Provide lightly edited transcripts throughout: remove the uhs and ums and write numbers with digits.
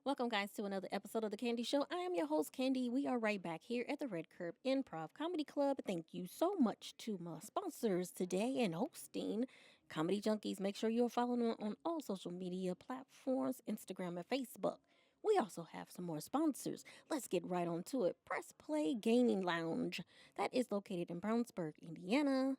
Welcome, guys, to another episode of The Candy Show. I am your host, Candy. We are right back here at the Red Curb Improv Comedy Club. Thank you so much to my sponsors today and hosting Comedy Junkies. Make sure you're following them on all social media platforms, Instagram and Facebook. We also have some more sponsors. Let's get right on to it. Press Play Gaming Lounge. That is located in Brownsburg, Indiana.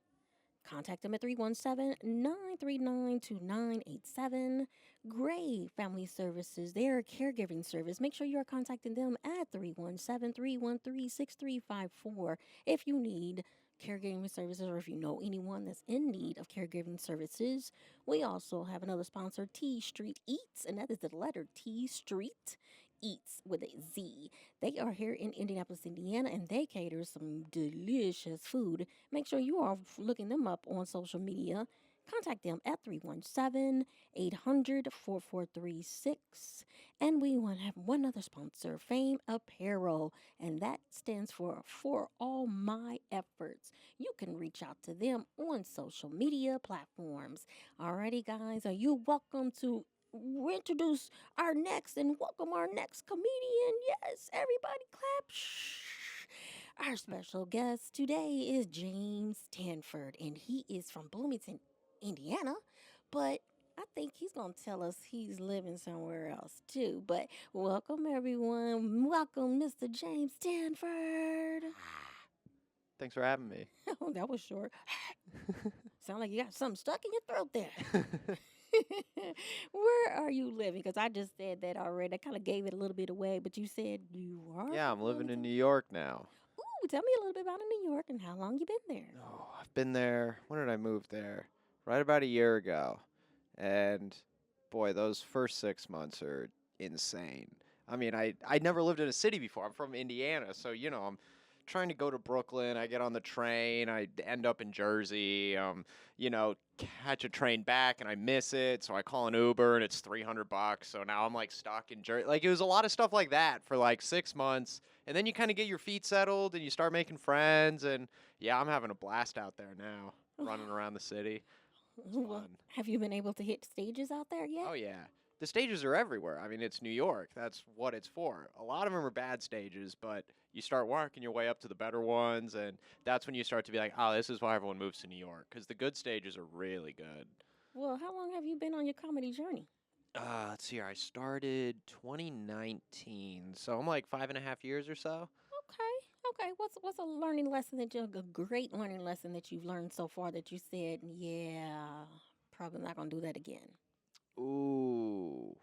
Contact them at 317-939-2987. Gray Family Services, their caregiving service. Make sure you are contacting them at 317-313-6354 if you need caregiving services or if you know anyone that's in need of caregiving services. We also have another sponsor, T Street Eats, and that is the letter T Street Eats with a Z. They are here in Indianapolis, Indiana, and they cater some delicious food. Make sure you are looking them up on social media. Contact them at 317-800-4436. And we want to have one other sponsor, Fame Apparel, and that stands for All My Efforts. You can reach out to them on social media platforms. Alrighty, guys, are you welcome to introduce our next and welcome our next comedian? Yes, everybody clap. Shh. Our special guest today is James Tanford, and he is from Bloomington, Indiana, but I think he's going to tell us he's living somewhere else too. But welcome, everyone. Welcome, Mr. James Tanford. Thanks for having me. Oh, that was short. Sound like you got something stuck in your throat there. Where are you living? Because I just said that already. I kind of gave it a little bit away, but you said you are Yeah, from I'm living in Bloomington. New York now. Ooh, tell me a little bit about New York and how long you been there. Oh, I've been there. When did I move there? Right about a year ago. And boy, those first 6 months are insane. I mean, I never lived in a city before. I'm from Indiana, so I'm trying to go to Brooklyn. I get on the train. I end up in Jersey. Catch a train back and I miss it, so I call an Uber and it's $300. So now I'm like stuck in Jersey. Like it was a lot of stuff like that for like 6 months, and then you kind of get your feet settled and you start making friends. And yeah, I'm having a blast out there now, running around the city. It's Well, fun. have you been able to hit stages out there Oh yet? yeah. The stages are everywhere. I mean, it's New York. That's what it's for. A lot of them are bad stages, but you start working your way up to the better ones, and that's when you start to be like, oh, this is why everyone moves to New York, because the good stages are really good. Well, how long have you been on your comedy journey? Let's see here. I started 2019, so I'm like 5.5 years or so. Okay, okay. What's a learning lesson that you a great learning lesson that you've learned so far that you said, yeah, probably not gonna do that again. Ooh,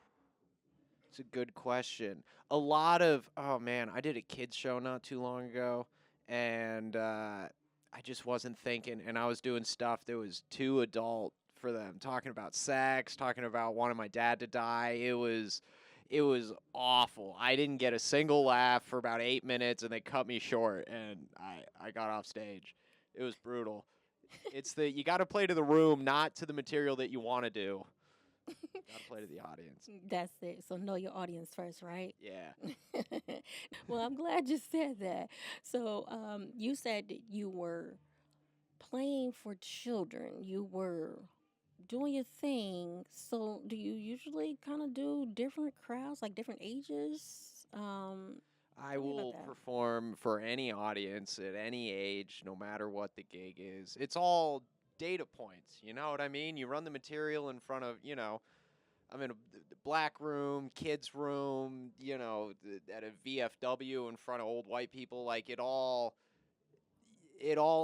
it's a good question. A lot of, oh man, I did a kids show not too long ago, and I just wasn't thinking, and I was doing stuff that was too adult for them, talking about sex, talking about wanting my dad to die. It was awful. I didn't get a single laugh for about 8 minutes, and they cut me short, and I got off stage. It was brutal. It's the you got to play to the room, not to the material that you want to do. Got to play to the audience. That's it. So know your audience first, right? Yeah. Well, I'm glad you said that. So, you said that you were playing for children. You were doing your thing. So, do you usually kind of do different crowds, like different ages? I Tell me about will that. perform for any audience at any age, no matter what the gig is. It's all data points. You know what I mean? You run the material in front of, I'm in the black room, kids room, at a VFW in front of old white people. Like it all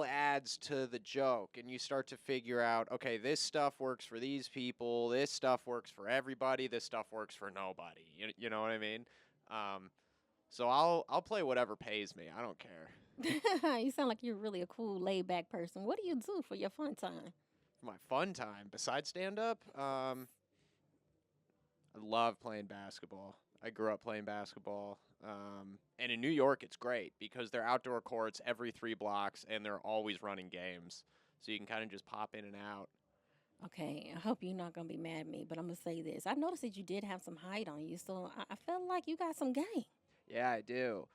adds to the joke, and you start to figure out, okay, this stuff works for these people, this stuff works for everybody, this stuff works for nobody. You know what I mean? Um, so I'll play whatever pays me. I don't care. You sound like you're really a cool, laid back person. What do you do for your fun time? For my fun time, besides stand up, I love playing basketball. I grew up playing basketball. And in New York, it's great because they're outdoor courts every 3 blocks, and they're always running games. So you can kind of just pop in and out. Okay, I hope you're not gonna be mad at me, but I'm gonna say this. I noticed that you did have some height on you, so I felt like you got some game. Yeah, I do.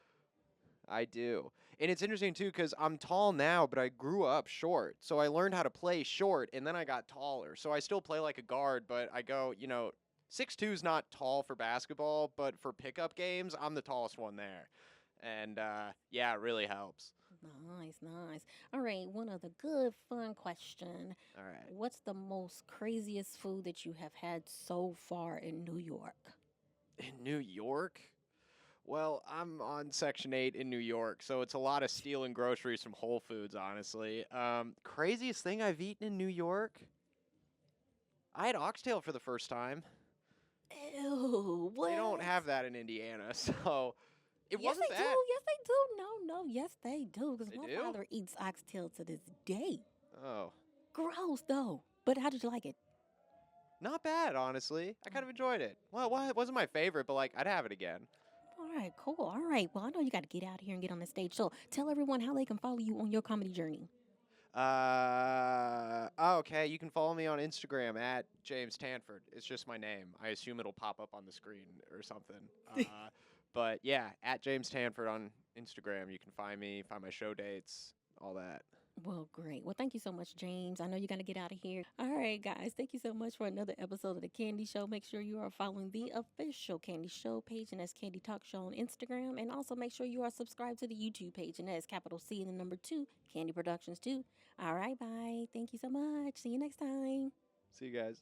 I do. And it's interesting too because I'm tall now, but I grew up short. So I learned how to play short and then I got taller. So I still play like a guard, but I go, 6'2" is not tall for basketball, but for pickup games, I'm the tallest one there. And yeah, it really helps. Nice, nice. All right, one other good, fun question. All right. What's the most craziest food that you have had so far in New York? In New York? Well, I'm on Section 8 in New York, so it's a lot of stealing groceries from Whole Foods, honestly. Craziest thing I've eaten in New York? I had oxtail for the first time. Ew, They don't what? have that in Indiana, so it Yes, wasn't they do. bad. Yes, they do. No, no, yes, they do. Because They my do? father eats oxtail to this day. Oh, Gross, though. But how did you like it? not bad, honestly. I kind of enjoyed it. Well, it wasn't my favorite, but like I'd have it again. All right, cool. All right. Well, I know you got to get out here and get on the stage. So tell everyone how they can follow you on your comedy journey. Okay. You can follow me on Instagram at James Tanford. It's just my name. I assume it'll pop up on the screen or something. But yeah, at James Tanford on Instagram. You can find me, find my show dates, all that. Well, great. Well, thank you so much, James. I know you're going to get out of here. All right, guys. Thank you so much for another episode of The Candy Show. Make sure you are following the official Candy Show page, and that's Candy Talk Show on Instagram. And also make sure you are subscribed to the YouTube page, and that's capital C and the number 2, Candy Productions 2. All right, bye. Thank you so much. See you next time. See you guys.